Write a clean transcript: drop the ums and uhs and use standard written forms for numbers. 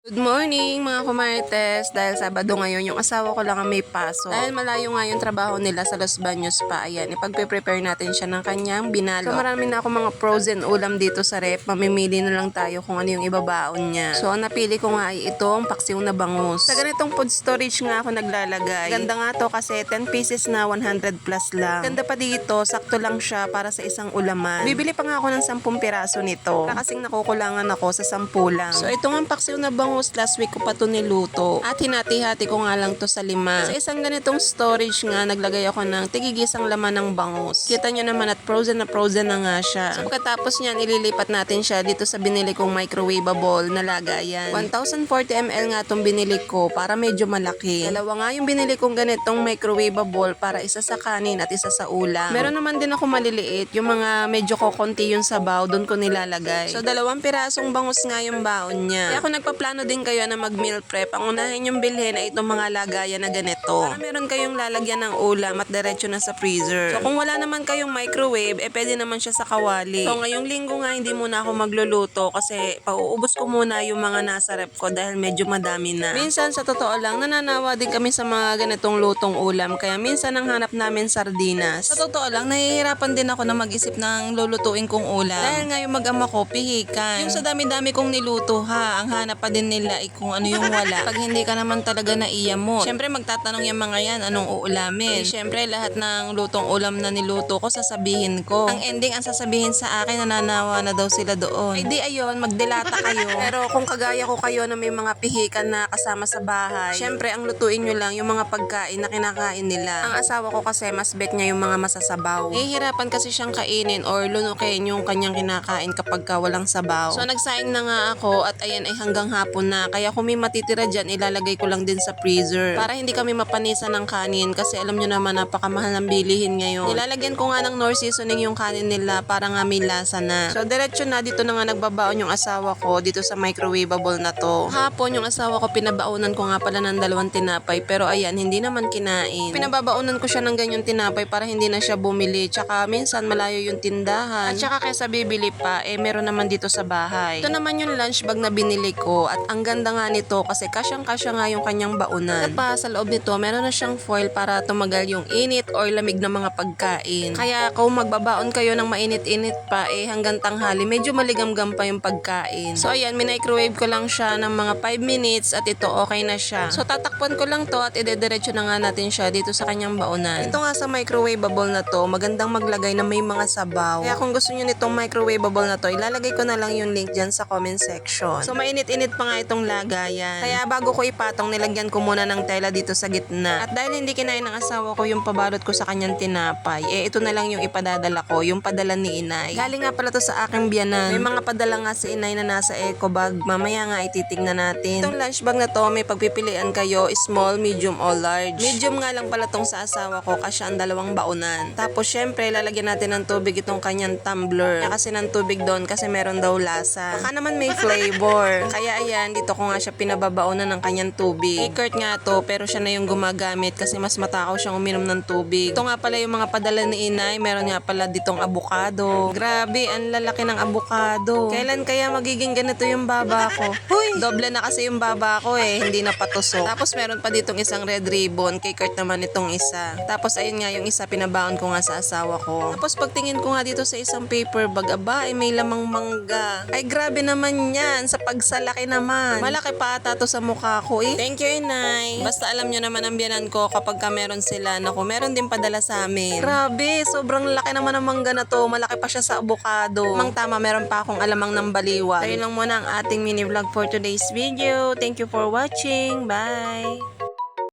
Good morning mga kumartes. Dahil Sabado ngayon, yung asawa ko lang ang may pasok. Dahil malayo nga yung trabaho nila sa Los Baños pa, ayan, ipagpe-prepare natin siya ng kanyang binalo. So marami na ako mga frozen ulam dito sa rep. Mamimili na lang tayo kung ano yung ibabaon niya. So ang napili ko nga ay itong paksiw na bangus. Sa ganitong food storage nga ako naglalagay. Ganda nga to kasi 10 pieces na 100 plus lang. Ganda pa dito, sakto lang siya para sa isang ulaman. Bibili pa nga ako ng 10 piraso nito. Kasing nakukulangan ako sa 10 lang. So ito nga paksiw na bangus, last week ko pa to niluto. At hinati-hati ko nga lang to sa 5. Sa isang ganitong storage nga, naglagay ako ng tigigisang laman ng bangus. Kita nyo naman at frozen na nga siya. So pagkatapos niyan, ililipat natin siya dito sa binili kong microwavable na lagayan. 1040 ml nga tong binili ko para medyo malaki. Dalawa nga yung binili kong ganitong microwavable para isa sa kanin at isa sa ulam. Meron naman din ako maliliit, yung mga medyo kokonti yung sabaw, doon ko nilalagay. So 2 pirasong bangus nga yung baon niya. Kaya ako nagpaplano din kayo na mag meal prep, ang unahin yung bilhin ay itong mga lagayan na ganito. Para meron kayong lalagyan ng ulam at diretso na sa freezer. So kung wala naman kayong microwave, pwede naman siya sa kawali. So ngayong linggo nga hindi muna ako magluluto kasi pauubos ko muna yung mga nasa rep ko dahil medyo madami na. Minsan sa totoo lang, nananawa din kami sa mga ganitong lutong ulam kaya minsan ang hanap namin sardinas. Sa totoo lang, nahihirapan din ako na mag-isip ng lulutuin kong ulam. Dahil nga yung mag-ama ko, pihikan. Yung sa dami-dami kong niluto ha, ang hanap pa din nila ay kung ano yung wala. Pag hindi ka naman talaga naiyamot. Siyempre magtatanong yung mga yan, anong uulamin. Siyempre lahat ng lutong ulam na niluto ko, sasabihin ko. Ang ending, ang sasabihin sa akin, nananawa na daw sila doon. Ay di ayun, magdelata kayo. Pero kung kagaya ko kayo na may mga pihikan na kasama sa bahay, siyempre ang lutuin nyo lang yung mga pagkain na kinakain nila. Ang asawa ko kasi mas bet niya yung mga masasabaw. Hihirapan kasi siyang kainin or lunukin yung kanyang kinakain kapag walang sabaw. So nagsaing na nga ako at ayan ay hanggang hapon na. Kaya kung may matitira dyan, ilalagay ko lang din sa freezer. Para hindi kami mapanisan ng kanin kasi alam nyo naman napakamahal ng bilihin ngayon. Nilalagyan ko nga ng Knorr seasoning yung kanin nila para nga may lasa na. So diretso na dito na nga nagbabaon yung asawa ko dito sa microwavable na to. Hapon yung asawa ko pinabaonan ko nga pala ng 2 tinapay pero ayan hindi naman kinain. Pinababaunan ko siya ng ganyang tinapay para hindi na siya bumili. Tsaka minsan malayo yung tindahan. At tsaka kaysa bibili pa meron naman dito sa bahay. Ito naman yung lunch bag na binili ko at ang ganda nga nito kasi kasyang-kasya nga yung kanyang baunan. At pa sa loob nito meron na siyang foil para tumagal yung init or lamig ng mga pagkain. Kaya kung magbabaon kayo ng mainit-init pa hanggang tanghali medyo maligamgam pa yung pagkain. So ayan, minicrowave ko lang siya ng mga 5 minutes at ito okay na siya. So tatakpan ko lang to at idediretso na nga natin siya dito sa kanyang baunan. Ito nga sa microwavable na to, magandang maglagay na may mga sabaw. Kaya kung gusto niyo nitong microwavable na to, ilalagay ko na lang yung link dyan sa comment section. So mainit-init pa nga itong lagayan. Kaya bago ko ipatong, nilagyan ko muna ng tela dito sa gitna. At dahil hindi kinain ng asawa ko yung pabalot ko sa kanyang tinapay, ito na lang yung ipadadala ko, yung padala ni inay. Galing nga pala to sa aking biyanan. May mga padala nga si inay na nasa eco bag. Mamaya nga ititignan natin. Itong lunch bag na to, may pagpipilian kayo, small, medium, o large. Medium nga lang pala tong sa asawa ko kasi ang 2 baunan. Tapos syempre, lalagyan natin ng tubig itong kanyang tumbler. Kaya kasi ng tubig doon kasi meron daw lasa. Baka naman may flavor. Kaya ayan, dito ko nga siya pinababaunan ng kanyang tubig. Kay Kurt nga to, pero siya na yung gumagamit kasi mas matakaw siyang uminom ng tubig. Ito nga pala yung mga padala ni inay. Meron nga pala ditong abukado. Grabe, ang lalaki ng abukado. Kailan kaya magiging ganito yung baba ko? Huy! Doble na kasi yung baba ko hindi na patusok. Tapos meron pa ditong isang red ribbon. Kay Kurt naman itong isa. Tapos ayun nga yung isa pinabaon ko nga sa asawa ko. Tapos pagtingin ko nga dito sa isang paper bag, may lamang mangga. Ay grabe naman yan. Sa pagsalaki naman. Malaki pa ata to sa mukha ko Thank you, inay. Basta alam nyo naman ang biyanan ko kapag meron sila. Naku, meron din padala sa amin. Grabe, sobrang laki naman ng mangga na to. Malaki pa siya sa avocado. Mang tama, meron pa akong alamang ng baliwan. Ayun lang muna ang ating mini vlog for today's video. Thank you for watching. Bye!